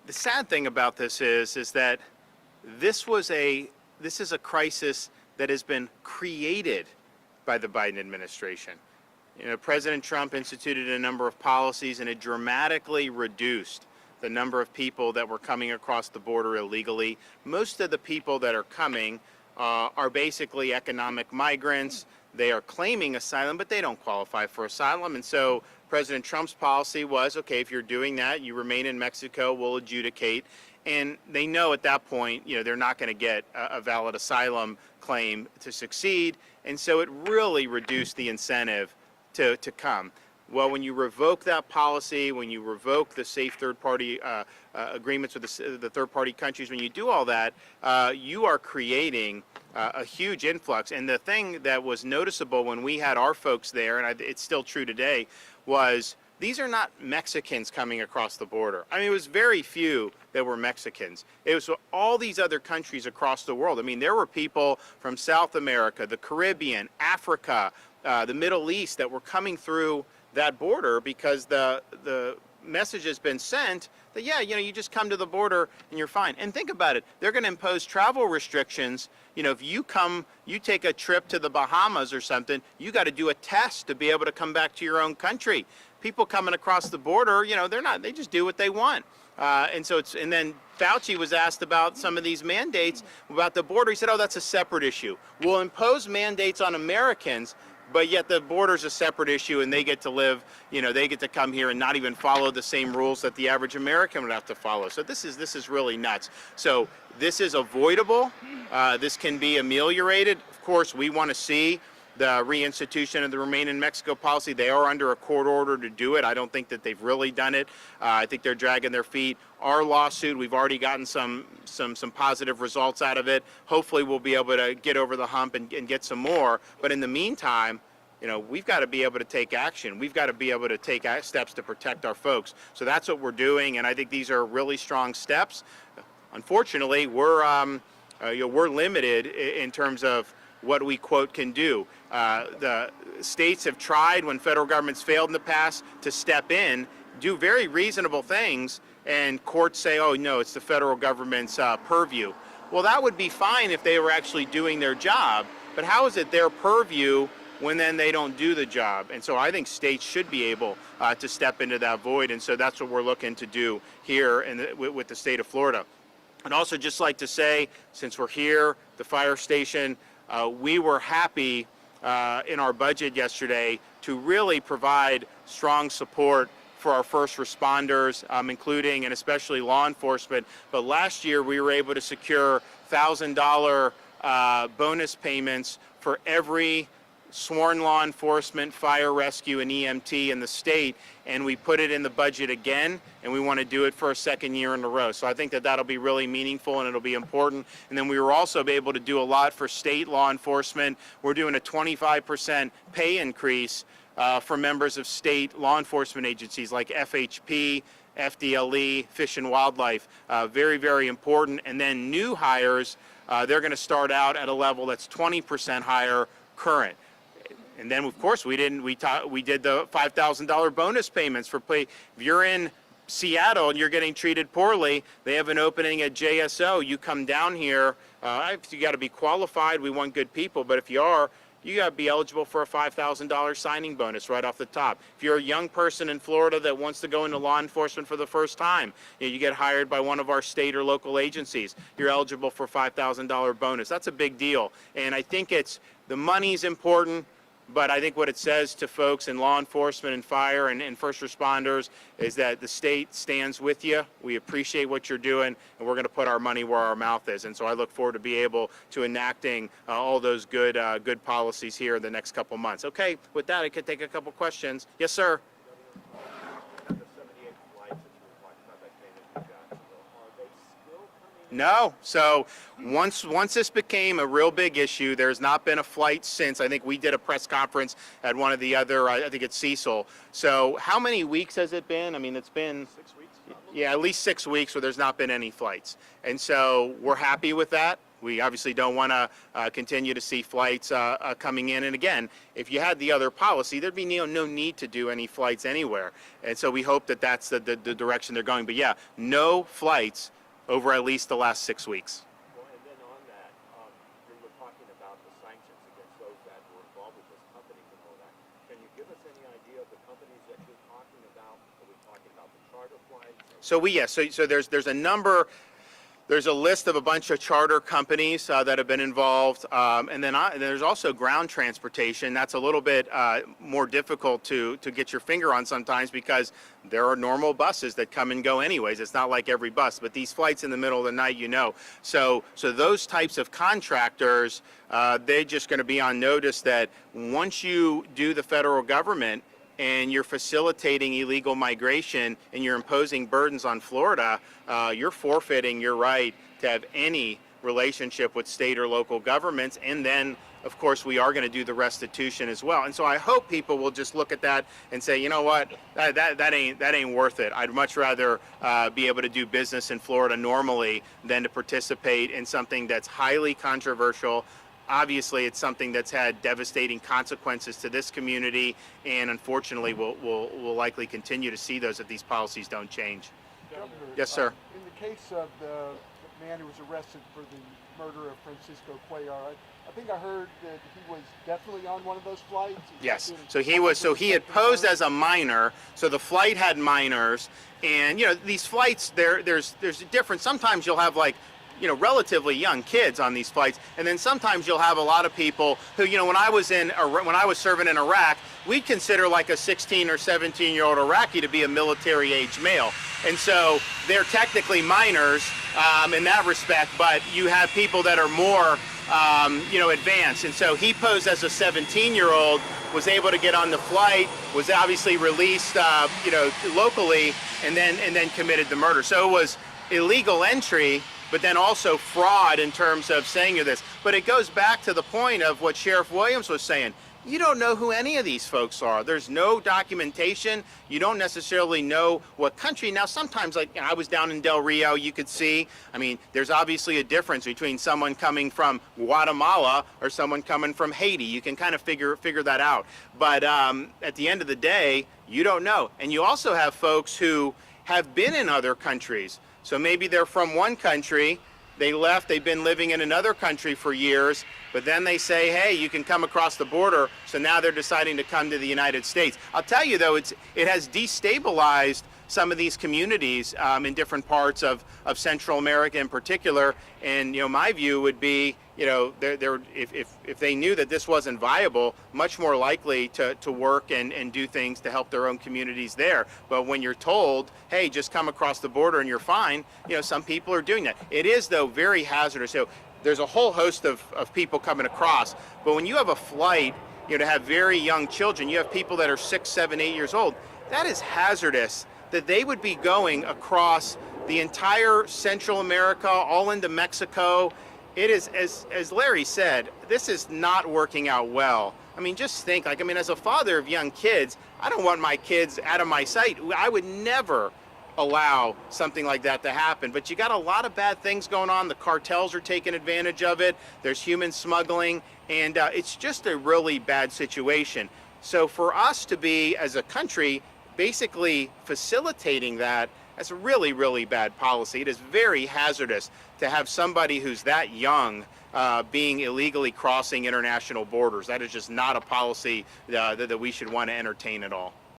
The sad thing about this is that this is a crisis that has been created by the Biden administration. You know, President Trump instituted a number of policies, and it dramatically reduced the number of people that were coming across the border illegally. Most of the people that are coming are basically economic migrants. They are claiming asylum, but they don't qualify for asylum. And so President Trump's policy was, okay, if you're doing that, you remain in Mexico, we'll adjudicate. And they know at that point, you know, they're not going to get a valid asylum claim to succeed. And so it really reduced the incentive to come. Well, when you revoke that policy, when you revoke the safe third-party agreements with the third-party countries, when you do all that, you are creating a huge influx. And the thing that was noticeable when we had our folks there, and it's still true today, was these are not Mexicans coming across the border. I mean, it was very few that were Mexicans. It was all these other countries across the world. I mean, there were people from South America, the Caribbean, Africa, the Middle East that were coming through that border because the message has been sent that, yeah, you know, you just come to the border and you're fine. And think about it. They're going to impose travel restrictions. You know, if you take a trip to the Bahamas or something, you got to do a test to be able to come back to your own country. People coming across the border, you know, they just do what they want. And then Fauci was asked about some of these mandates about the border. He said, oh, that's a separate issue. We'll impose mandates on Americans, but yet the border's a separate issue, and they get to live, you know, they get to come here and not even follow the same rules that the average American would have to follow. So this is really nuts. So this is avoidable. This can be ameliorated. Of course, we want to see the reinstitution of the Remain in Mexico policy. They are under a court order to do it. I don't think that they've really done it. I think they're dragging their feet. Our lawsuit, we've already gotten some positive results out of it. Hopefully we'll be able to get over the hump and get some more. But in the meantime, you know, we've got to be able to take action. We've got to be able to take steps to protect our folks. So that's what we're doing, and I think these are really strong steps. Unfortunately, we're limited in terms of what we, quote, can do. The states have tried, when federal governments failed in the past, to step in, do very reasonable things, and courts say, oh, no, it's the federal government's purview. Well, that would be fine if they were actually doing their job, but how is it their purview when then they don't do the job? And so I think states should be able to step into that void, and so that's what we're looking to do here with the state of Florida. I'd also just like to say, since we're here, the fire station, we were happy in our budget yesterday to really provide strong support for our first responders, including and especially law enforcement. But last year we were able to secure $1,000 bonus payments for every sworn law enforcement, fire rescue, and EMT in the state, and we put it in the budget again, and we want to do it for a second year in a row. So I think that that'll be really meaningful and it'll be important. And then we were also able to do a lot for state law enforcement. We're doing a 25% pay increase for members of state law enforcement agencies like FHP, FDLE, Fish and Wildlife. Very, very important. And then new hires, they're going to start out at a level that's 20% higher current. And then, of course, we did the $5,000 bonus payments for play. If you're in Seattle and you're getting treated poorly, they have an opening at JSO. You come down here. You got to be qualified. We want good people, but if you are, you got to be eligible for a $5,000 signing bonus right off the top. If you're a young person in Florida that wants to go into law enforcement for the first time, you get hired by one of our state or local agencies, you're eligible for a $5,000 bonus. That's a big deal. And I think the money's important, but I think what it says to folks in law enforcement and fire and first responders is that the state stands with you. We appreciate what you're doing, and we're going to put our money where our mouth is. And so I look forward to be able to enacting all those good policies here in the next couple months. Okay, with that, I could take a couple questions. Yes, sir. No. So once this became a real big issue, there's not been a flight since. I think we did a press conference at one of the other, I think it's Cecil. So how many weeks has it been? I mean, it's been 6 weeks. Yeah, at least 6 weeks where there's not been any flights. And so we're happy with that. We obviously don't want to continue to see flights coming in. And again, if you had the other policy, there'd be no need to do any flights anywhere. And so we hope that that's the direction they're going. But yeah, no flights over at least the last 6 weeks. Well, and then on that, you were talking about the sanctions against those that were involved with this company and all that. Can you give us any idea of the companies that you're talking about? Are we talking about the charter flights? So there's a number. There's a list of a bunch of charter companies that have been involved, and then there's also ground transportation. That's a little bit more difficult to get your finger on sometimes because there are normal buses that come and go anyways. It's not like every bus, but these flights in the middle of the night, So those types of contractors, they're just going to be on notice that once you do the federal government, and you're facilitating illegal migration and you're imposing burdens on Florida, you're forfeiting your right to have any relationship with state or local governments. And then, of course, we are going to do the restitution as well. And so I hope people will just look at that and say, you know what, that ain't worth it. I'd much rather be able to do business in Florida normally than to participate in something that's highly controversial. Obviously, it's something that's had devastating consequences to this community, and unfortunately, we'll likely continue to see those if these policies don't change. Governor, Yes, sir. In the case of the man who was arrested for the murder of Francisco Cuellar, I think I heard that he was definitely on one of those flights. Yes. So he had posed as a minor. So the flight had minors, and these flights there's a difference. Sometimes you'll have relatively young kids on these flights, and then sometimes you'll have a lot of people who, when I was serving in Iraq, we'd consider like a 16 or 17-year-old Iraqi to be a military-age male, and so they're technically minors in that respect. But you have people that are more, advanced, and so he posed as a 17-year-old, was able to get on the flight, was obviously released, locally, and then committed the murder. So it was illegal entry, but then also fraud in terms of saying this. But it goes back to the point of what Sheriff Williams was saying. You don't know who any of these folks are. There's no documentation. You don't necessarily know what country. Now, sometimes, I was down in Del Rio, you could see, there's obviously a difference between someone coming from Guatemala or someone coming from Haiti. You can kind of figure that out. But at the end of the day, you don't know. And you also have folks who have been in other countries. So maybe they're from one country, they left, they've been living in another country for years, but then they say, hey, you can come across the border, so now they're deciding to come to the United States. I'll tell you, though, it has destabilized some of these communities in different parts of Central America in particular, and my view would be, if they knew that this wasn't viable, much more likely to work and do things to help their own communities there. But when you're told, hey, just come across the border and you're fine, some people are doing that. It is, though, very hazardous. So there's a whole host of people coming across, but when you have a flight, to have very young children, you have people that are 6, 7, 8 years old, that is hazardous, that they would be going across the entire Central America, all into Mexico. It is, as Larry said, this is not working out well. Just think, as a father of young kids, I don't want my kids out of my sight. I would never allow something like that to happen. But you got a lot of bad things going on. The cartels are taking advantage of it. There's human smuggling, and it's just a really bad situation. So for us to be, as a country, basically facilitating that's a really, really bad policy. It is very hazardous to have somebody who's that young being illegally crossing international borders. That is just not a policy that we should want to entertain at all.